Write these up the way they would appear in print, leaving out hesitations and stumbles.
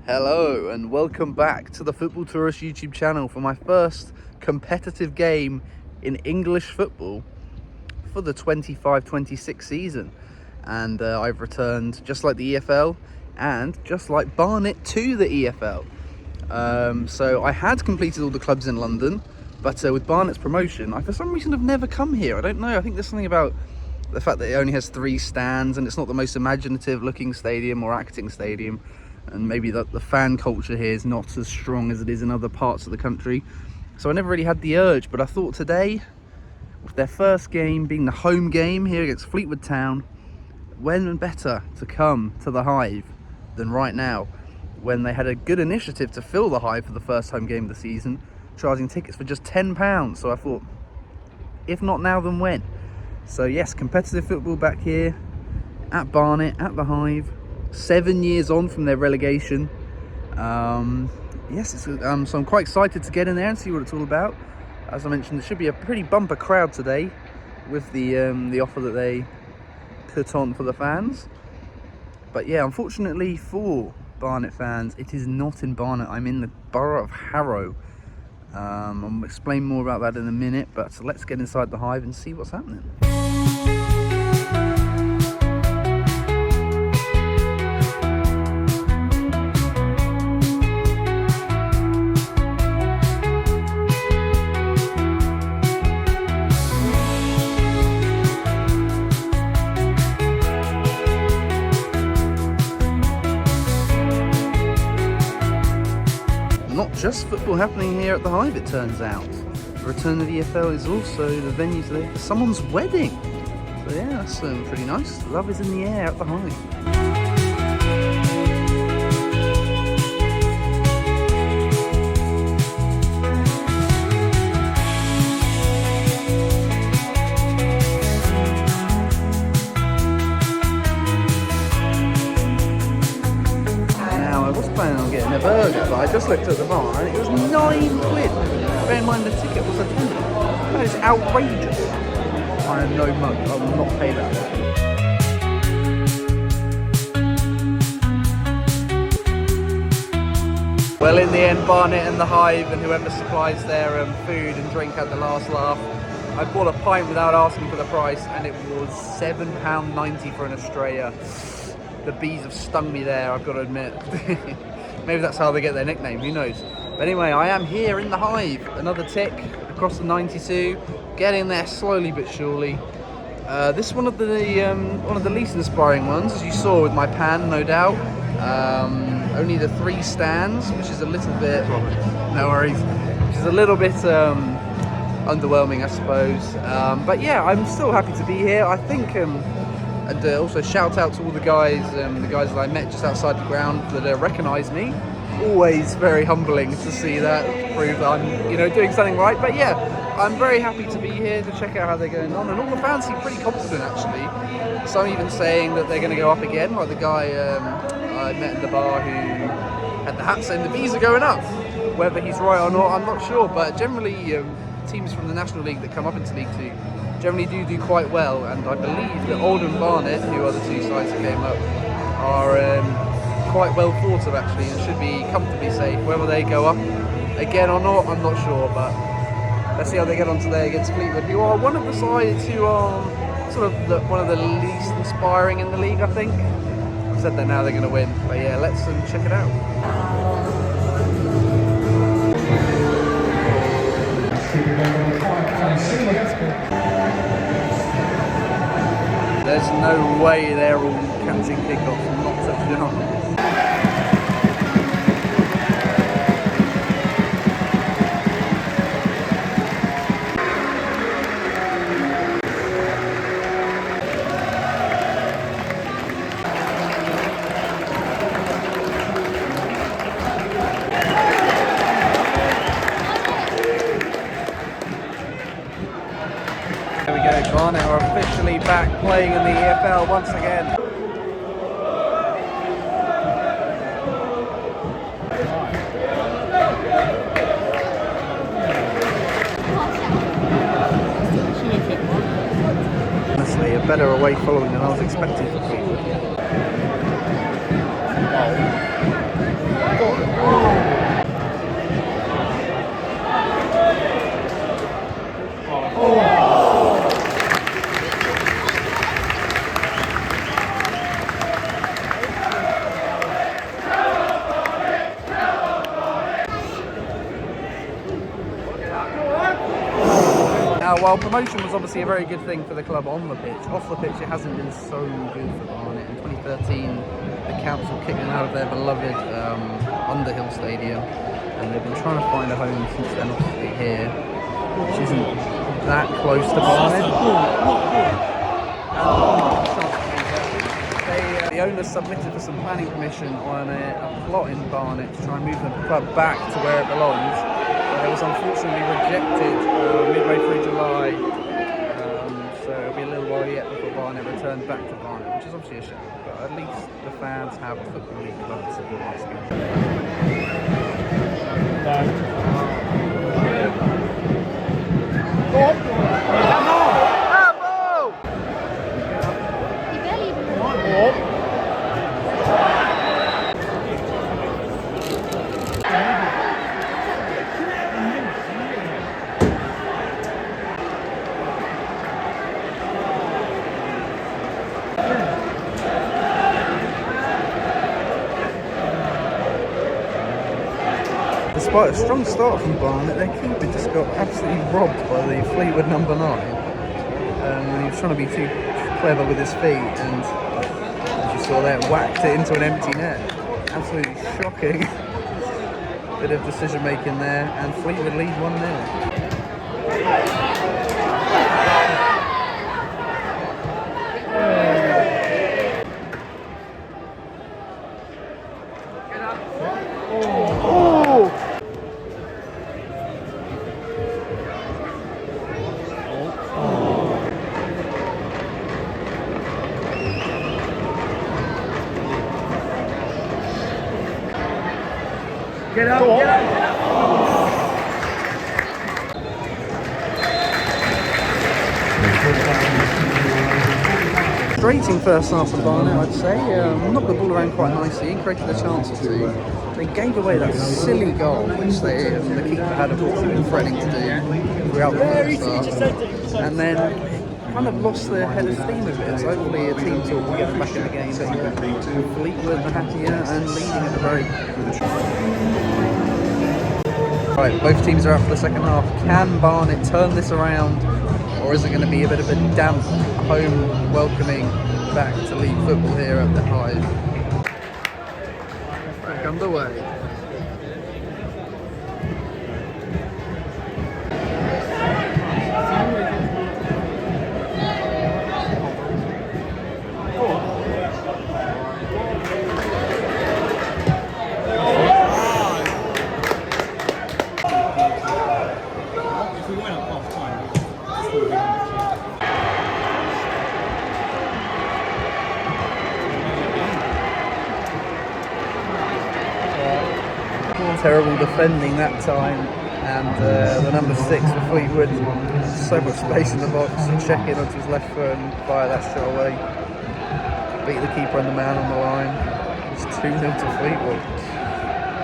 Hello and welcome back to the Football Tourist YouTube channel for my first competitive game in English football for the 25-26 season. And I've returned just like the EFL and just like Barnet to the EFL. So I had completed all the clubs in London, but with Barnet's promotion, I for some reason have never come here. I don't know, I think there's something about the fact that it only has 3 stands and it's not the most imaginative looking stadium or acting stadium. And maybe the fan culture here is not as strong as it is in other parts of the country. So I never really had the urge, but I thought today, with their first game being the home game here against Fleetwood Town, when better to come to the Hive than right now, when they had a good initiative to fill the Hive for the first home game of the season, charging tickets for just £10. So I thought, if not now, then when? So yes, competitive football back here at Barnet, at the Hive. 7 years on from their relegation. Yes, so I'm quite excited to get in there and see what it's all about. As I mentioned, there should be a pretty bumper crowd today with the offer that they put on for the fans. But yeah, unfortunately for Barnet fans, it is not in Barnet. I'm in the borough of Harrow. I'll explain more about that in a minute, but let's get inside the Hive and see what's happening. Not just football happening here at the Hive, it turns out. The return of the EFL is also the venue today for someone's wedding. So yeah, that's pretty nice. Love is in the air at the Hive. Planning on getting a burger, but I just looked at the bar and it was £9. Bear in mind the ticket was a tenner. That is outrageous. I am no mug, I will not pay that. Well, in the end, Barnet and the Hive and whoever supplies their food and drink had the last laugh. I bought a pint without asking for the price and it was £7.90 for an Australia. The bees have stung me there, I've got to admit. Maybe that's how they get their nickname, who knows. But anyway, I am here in the Hive. Another tick across the 92, getting there slowly but surely. This is one of the least inspiring ones, as you saw with my pan, no doubt. Only the 3 stands, which is a little bit, no worries, which is a little bit underwhelming, I suppose. But yeah, I'm still happy to be here. I think. And also shout out to all the guys that I met just outside the ground that recognise me. Always very humbling to see that, to prove that I'm, doing something right. But yeah, I'm very happy to be here to check out how they're going on, and all the fans seem pretty confident actually. Some even saying that they're going to go up again, like the guy I met in the bar who had the hat saying the bees are going up. Whether he's right or not, I'm not sure. But generally, teams from the National League that come up into League 2 generally do quite well, and I believe that Oldham and Barnet, who are the 2 sides that came up, are quite well thought of actually and should be comfortably safe. Whether they go up again or not, I'm not sure, but let's see how they get on today against Fleetwood, who are one of the sides who are sort of one of the least inspiring in the league, I think. I've said that now, they're going to win, but yeah, let's check it out. There's no way they're all catching kickoff and not touching on. There we go, Barnet are officially back playing in the EFL once again. Honestly, a better away following than I was expecting for Fleetwood. while promotion was obviously a very good thing for the club on the pitch, off the pitch it hasn't been so good for Barnet. In 2013, the council kicked them out of their beloved Underhill Stadium, and they've been trying to find a home since then, obviously here, which isn't that close to Barnet. The owners submitted for some planning permission on a plot in Barnet to try and move the club back to where it belongs. It was unfortunately rejected midway through July, so it'll be a little while yet before Barnet returns back to Barnet, which is obviously a shame, but at least the fans have a Football League club to support us again. Despite a strong start from Barnet, their keeper just got absolutely robbed by the Fleetwood number 9. He was trying to be too clever with his feet, and as you saw there, whacked it into an empty net. Absolutely shocking bit of decision making there, and Fleetwood lead 1-0. Get up, get up, get up. Frustrating first half for Barnet, I'd say. Knocked the ball around quite nicely and created a chance or two. They gave away that silly goal, which the keeper had unfortunately been threatening to do throughout the first half. And then kind of lost their head of steam a bit. So hopefully a team talk will get them back in the game. Fleetwood happier and leading at the break. Right, both teams are out for the second half. Can Barnet turn this around, or is it going to be a bit of a damp home welcoming back to league football here at the Hive? Back underway. Terrible defending that time, and the number 6 for Fleetwood, so much space in the box, check in onto his left foot and fire that shot away. Beat the keeper and the man on the line. It's 2-0 to Fleetwood.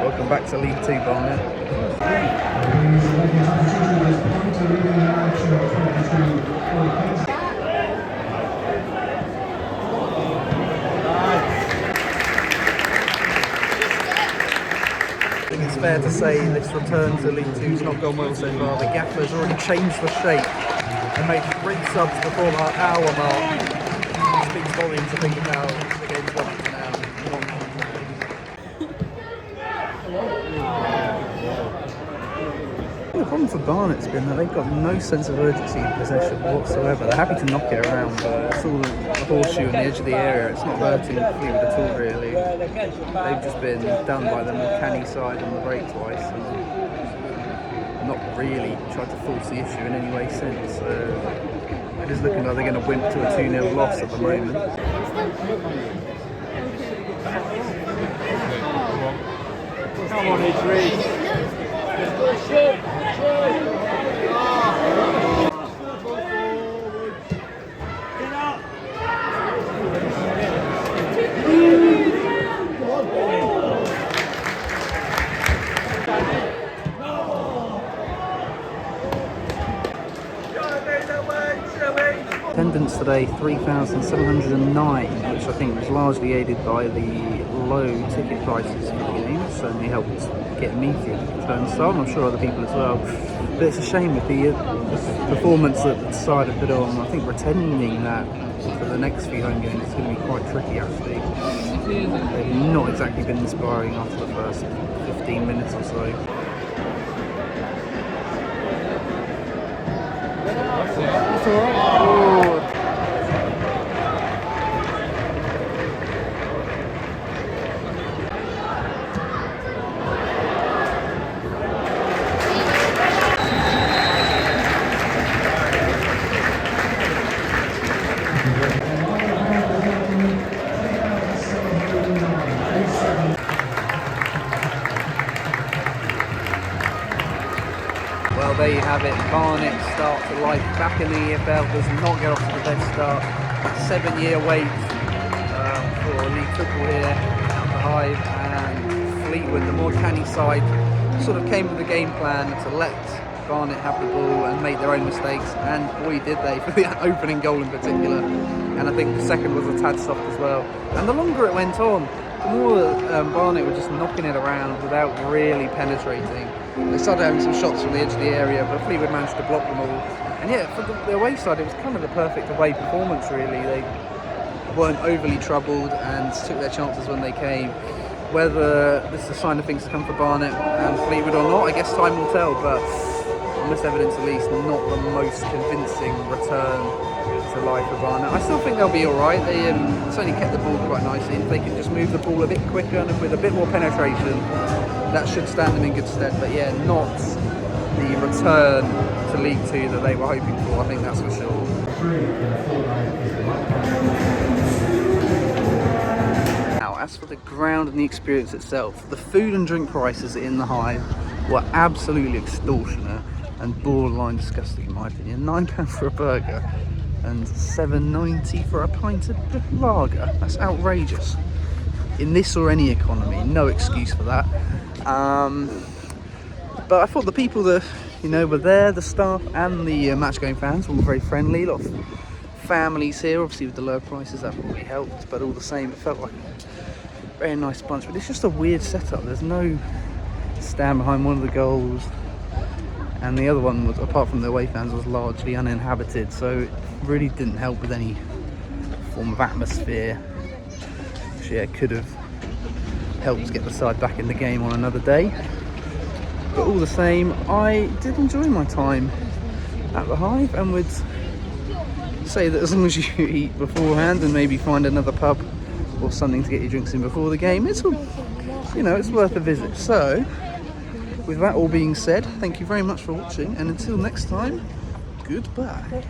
Welcome back to League 2, Barnet. I think it's fair to say this return to League 2's not gone well so far. The gaffer's already changed the shape and made 3 subs before that hour mark. It speaks volumes, I think, about the game's gone to now. The problem for Barnet's been that they've got no sense of urgency in possession whatsoever. They're happy to knock it around, but it's all the horseshoe on the edge of the area. It's not hurting Fleetwood at all, really. They've just been done by the more canny side on the break twice, and not really tried to force the issue in any way since. It is looking like they're going to wimp to a 2-0 loss at the moment. Come on, Idris. Attendance today 3,709, which I think was largely aided by the low ticket prices for the game. Certainly helped get me through the turnstile, and I'm sure other people as well. But it's a shame with the performance that the side have put on. I think retaining that for the next few home games is going to be quite tricky actually. They've not exactly been inspiring after the first 15 minutes or so. That's alright. Oh. Well, there you have it. Barnet starts to life back in the EFL. Does not get off to the best start. 7-year wait for league football here at the Hive, and Fleetwood, the more canny side, sort of came with a game plan to let Barnet have the ball and make their own mistakes, and boy did they, for the opening goal in particular. And I think the second was a tad soft as well. And the longer it went on, the more that Barnet were just knocking it around without really penetrating. They started having some shots from the edge of the area, but Fleetwood managed to block them all. And yeah, for the away side, it was kind of the perfect away performance really. They weren't overly troubled and took their chances when they came. Whether this is a sign of things to come for Barnet and Fleetwood or not, I guess time will tell, but on this evidence at least, not the most convincing return to life for Barnet. I still think they'll be alright. They certainly kept the ball quite nicely. If they can just move the ball a bit quicker and with a bit more penetration, that should stand them in good stead. But yeah, not the return to League Two that they were hoping for, I think that's for sure. Now, as for the ground and the experience itself, the food and drink prices in the Hive were absolutely extortionate and borderline disgusting in my opinion. £9 for a burger and £7.90 for a pint of lager. That's outrageous. In this or any economy, no excuse for that. But I thought the people that were there, the staff and the match-going fans, were all very friendly. A lot of families here, obviously with the lower prices that probably helped, but all the same it felt like a very nice bunch. But it's just a weird setup. There's no stand behind one of the goals, and the other one was, apart from the away fans, was largely uninhabited, so it really didn't help with any form of atmosphere, which yeah, could have helped get the side back in the game on another day. But all the same, I did enjoy my time at the Hive, and would say that as long as you eat beforehand and maybe find another pub or something to get your drinks in before the game, it's it's worth a visit. So with that all being said, thank you very much for watching, and until next time, goodbye.